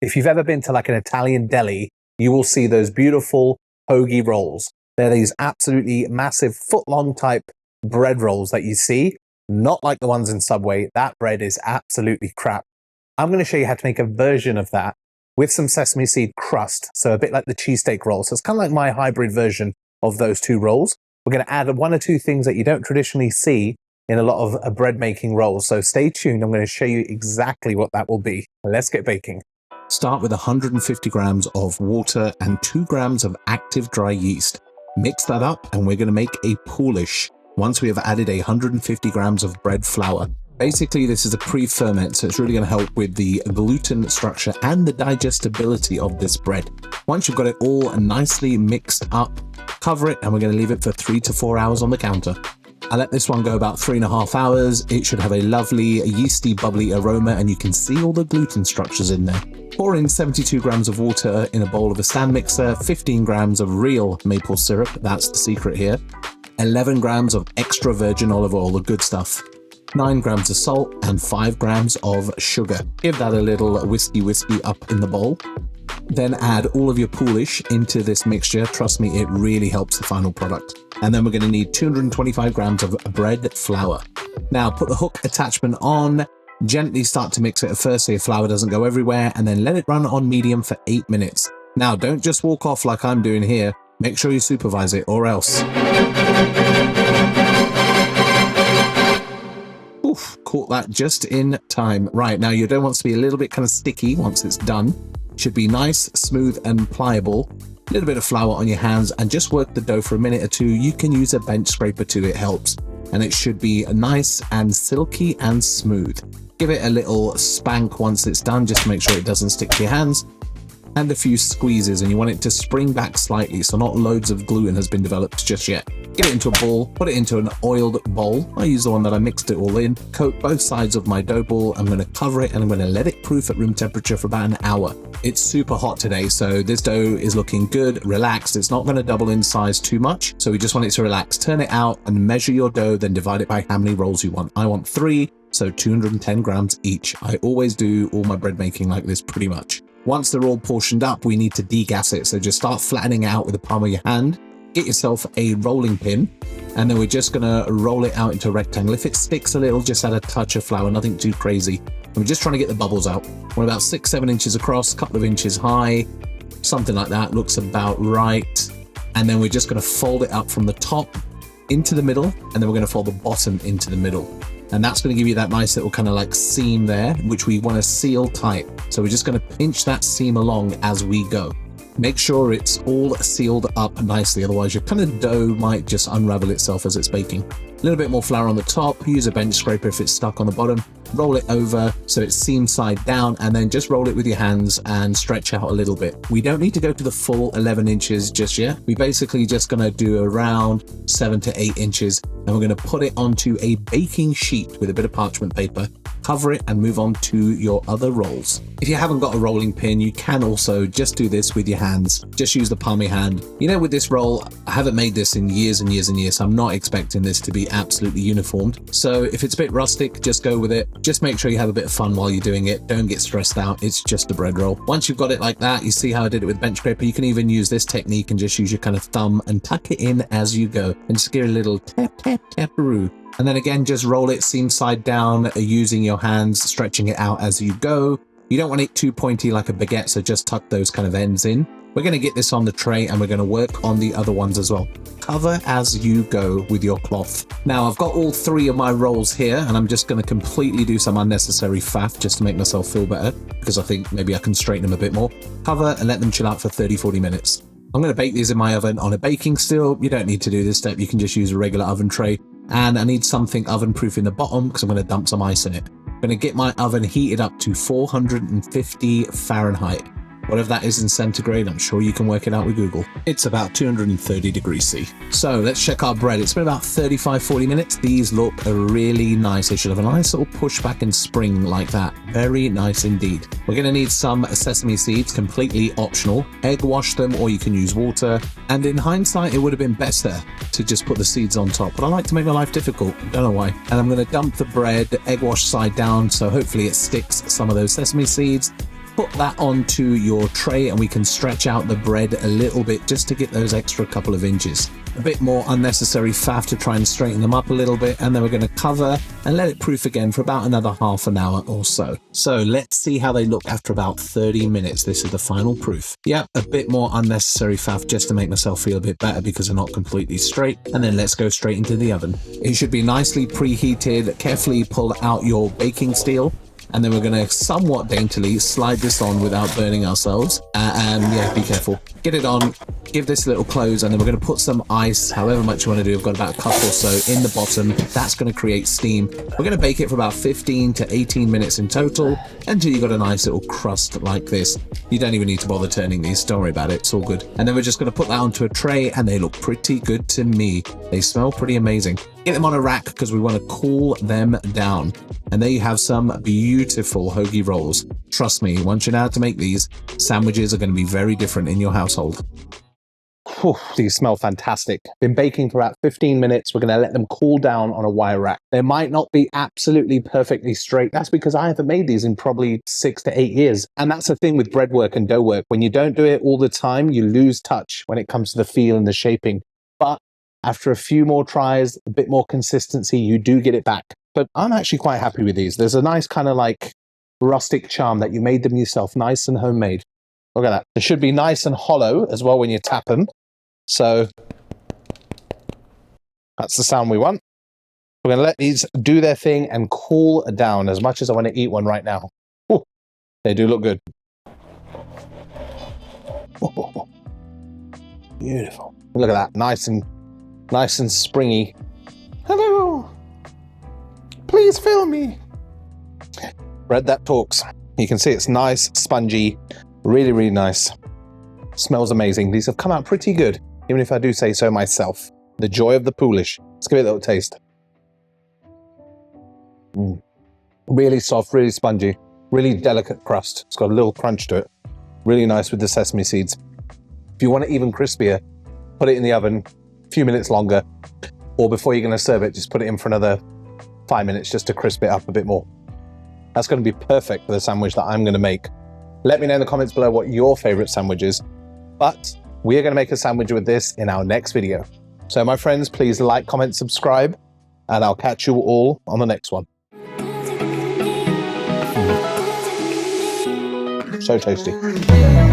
If you've ever been to like an Italian deli, you will see those beautiful hoagie rolls. They're these absolutely massive foot-long type bread rolls that you see, not like the ones in Subway. That bread is absolutely crap. I'm going to show you how to make a version of that with some sesame seed crust, so a bit like the cheesesteak roll. So it's kind of like my hybrid version of those two rolls. We're going to add one or two things that you don't traditionally see in a lot of bread making rolls. So stay tuned. I'm going to show you exactly what that will be. Let's get baking. Start with 150 grams of water and 2 grams of active dry yeast. Mix that up and we're going to make a poolish once we have added 150 grams of bread flour. Basically, this is a pre-ferment, so it's really going to help with the gluten structure and the digestibility of this bread. Once you've got it all nicely mixed up, cover it and we're going to leave it for 3 to 4 hours on the counter. I let this one go about 3.5 hours. It should have a lovely yeasty bubbly aroma and you can see all the gluten structures in there. Pour in 72 grams of water in a bowl of a stand mixer, 15 grams of real maple syrup, that's the secret here, 11 grams of extra virgin olive oil, the good stuff, 9 grams of salt and 5 grams of sugar. Give that a little whiskey up in the bowl. Then add all of your poolish into this mixture. Trust me, it really helps the final product. And then we're going to need 225 grams of bread flour. Now put the hook attachment on, gently start to mix it at first so your flour doesn't go everywhere, and then let it run on medium for 8 minutes. Now don't just walk off like I'm doing here. Make sure you supervise it or else. Oof, caught that just in time. Right, now your dough wants to be a little bit kind of sticky once it's done. Should be nice, smooth and pliable. A little bit of flour on your hands and just work the dough for a minute or two. You can use a bench scraper too, it helps. And it should be nice and silky and smooth. Give it a little spank once it's done, just to make sure it doesn't stick to your hands. And a few squeezes, and you want it to spring back slightly, so not loads of gluten has been developed just yet. Get it into a ball, put it into an oiled bowl. I use the one that I mixed it all in. Coat both sides of my dough ball. I'm going to cover it and I'm going to let it proof at room temperature for about an hour. It's super hot today, so this dough is looking good, relaxed. It's not going to double in size too much, so we just want it to relax. Turn it out and measure your dough, then divide it by how many rolls you want. I want 3, so 210 grams each. I always do all my bread making like this pretty much. Once they're all portioned up, we need to degas it. So just start flattening it out with the palm of your hand. Get yourself a rolling pin, and then we're just gonna roll it out into a rectangle. If it sticks a little, just add a touch of flour, nothing too crazy. And we're just trying to get the bubbles out. We're about 6-7 inches across, a couple of inches high, something like that, looks about right. And then we're just gonna fold it up from the top into the middle, and then we're gonna fold the bottom into the middle. And that's going to give you that nice little kind of like seam there, which we want to seal tight. So we're just going to pinch that seam along as we go. Make sure it's all sealed up nicely, otherwise your kind of dough might just unravel itself as it's baking. A little bit more flour on the top, use a bench scraper if it's stuck on the bottom, roll it over so it's seam side down, and then just roll it with your hands and stretch out a little bit. We don't need to go to the full 11 inches just yet. We basically just gonna do around 7 to 8 inches, and we're gonna put it onto a baking sheet with a bit of parchment paper, cover it and move on to your other rolls. If you haven't got a rolling pin, you can also just do this with your hands. Just use the palm of your hand. You know, with this roll, I haven't made this in years and years and years, so I'm not expecting this to be absolutely uniformed. So if it's a bit rustic, just go with it. Just make sure you have a bit of fun while you're doing it. Don't get stressed out. It's just a bread roll. Once you've got it like that, you see how I did it with bench scraper. You can even use this technique and just use your kind of thumb and tuck it in as you go, and just give it a little tap, tap, taparoo. And then again, just roll it seam side down using your hands, stretching it out as you go. You don't want it too pointy like a baguette, so just tuck those kind of ends in. We're going to get this on the tray and we're going to work on the other ones as well. Cover as you go with your cloth. Now I've got all 3 of my rolls here, and I'm just going to completely do some unnecessary faff just to make myself feel better, because I think maybe I can straighten them a bit more. Cover and let them chill out for 30-40 minutes. I'm going to bake these in my oven on a baking steel. You don't need to do this step. You can just use a regular oven tray. And I need something oven proof in the bottom because I'm going to dump some ice in it. I'm going to get my oven heated up to 450 Fahrenheit. Whatever that is in centigrade, I'm sure you can work it out with Google. It's about 230 degrees C. So let's check our bread. It's been about 35-40 minutes. These look really nice. They should have a nice little pushback and spring like that. Very nice indeed. We're going to need some sesame seeds, completely optional. Egg wash them, or you can use water. And in hindsight, it would have been better to just put the seeds on top, but I like to make my life difficult. Don't know why. And I'm going to dump the bread egg wash side down, so hopefully it sticks some of those sesame seeds. put that onto your tray and we can stretch out the bread a little bit just to get those extra couple of inches. A bit more unnecessary faff to try and straighten them up a little bit, and then we're going to cover and let it proof again for about another half an hour or so. So let's see how they look after about 30 minutes. This is the final proof. Yep, a bit more unnecessary faff just to make myself feel a bit better because they're not completely straight. And then let's go straight into the oven. It should be nicely preheated. Carefully pull out your baking steel. And then we're going to somewhat daintily slide this on without burning ourselves. And yeah, be careful. Get it on, give this a little close, and then we're going to put some ice, however much you want to do. I've got about a cup or so in the bottom. That's going to create steam. We're going to bake it for about 15 to 18 minutes in total until you've got a nice little crust like this. You don't even need to bother turning these. Don't worry about it. It's all good. And then we're just going to put that onto a tray, and they look pretty good to me. They smell pretty amazing. Get them on a rack because we want to cool them down. And there you have some beautiful hoagie rolls. Trust me, once you know how to make these, sandwiches are going to be very different in your household. Whew, these smell fantastic. Been baking for about 15 minutes. We're going to let them cool down on a wire rack. They might not be absolutely perfectly straight. That's because I haven't made these in probably 6 to 8 years. And that's the thing with bread work and dough work. When you don't do it all the time, you lose touch when it comes to the feel and the shaping. But after a few more tries, a bit more consistency, you do get it back. But I'm actually quite happy with these. There's a nice kind of like rustic charm that you made them yourself, nice and homemade. Look at that. They should be nice and hollow as well when you tap them. So that's the sound we want. We're going to let these do their thing and cool down as much as I want to eat one right now. Ooh, they do look good. Oh, beautiful. Look at that. Nice and springy. Hello. Please film me. Bread that talks. You can see it's nice, spongy, really, really nice. Smells amazing. These have come out pretty good, even if I do say so myself. The joy of the Polish. Let's give it a little taste. Really soft, really spongy, really delicate crust. It's got a little crunch to it. Really nice with the sesame seeds. If you want it even crispier, put it in the oven a few minutes longer, or before you're going to serve it, just put it in for another 5 minutes just to crisp it up a bit more. That's going to be perfect for the sandwich that I'm going to make. Let me know in the comments below what your favorite sandwich is. But we are going to make a sandwich with this in our next video. So my friends, please like, comment, subscribe, and I'll catch you all on the next one. So tasty.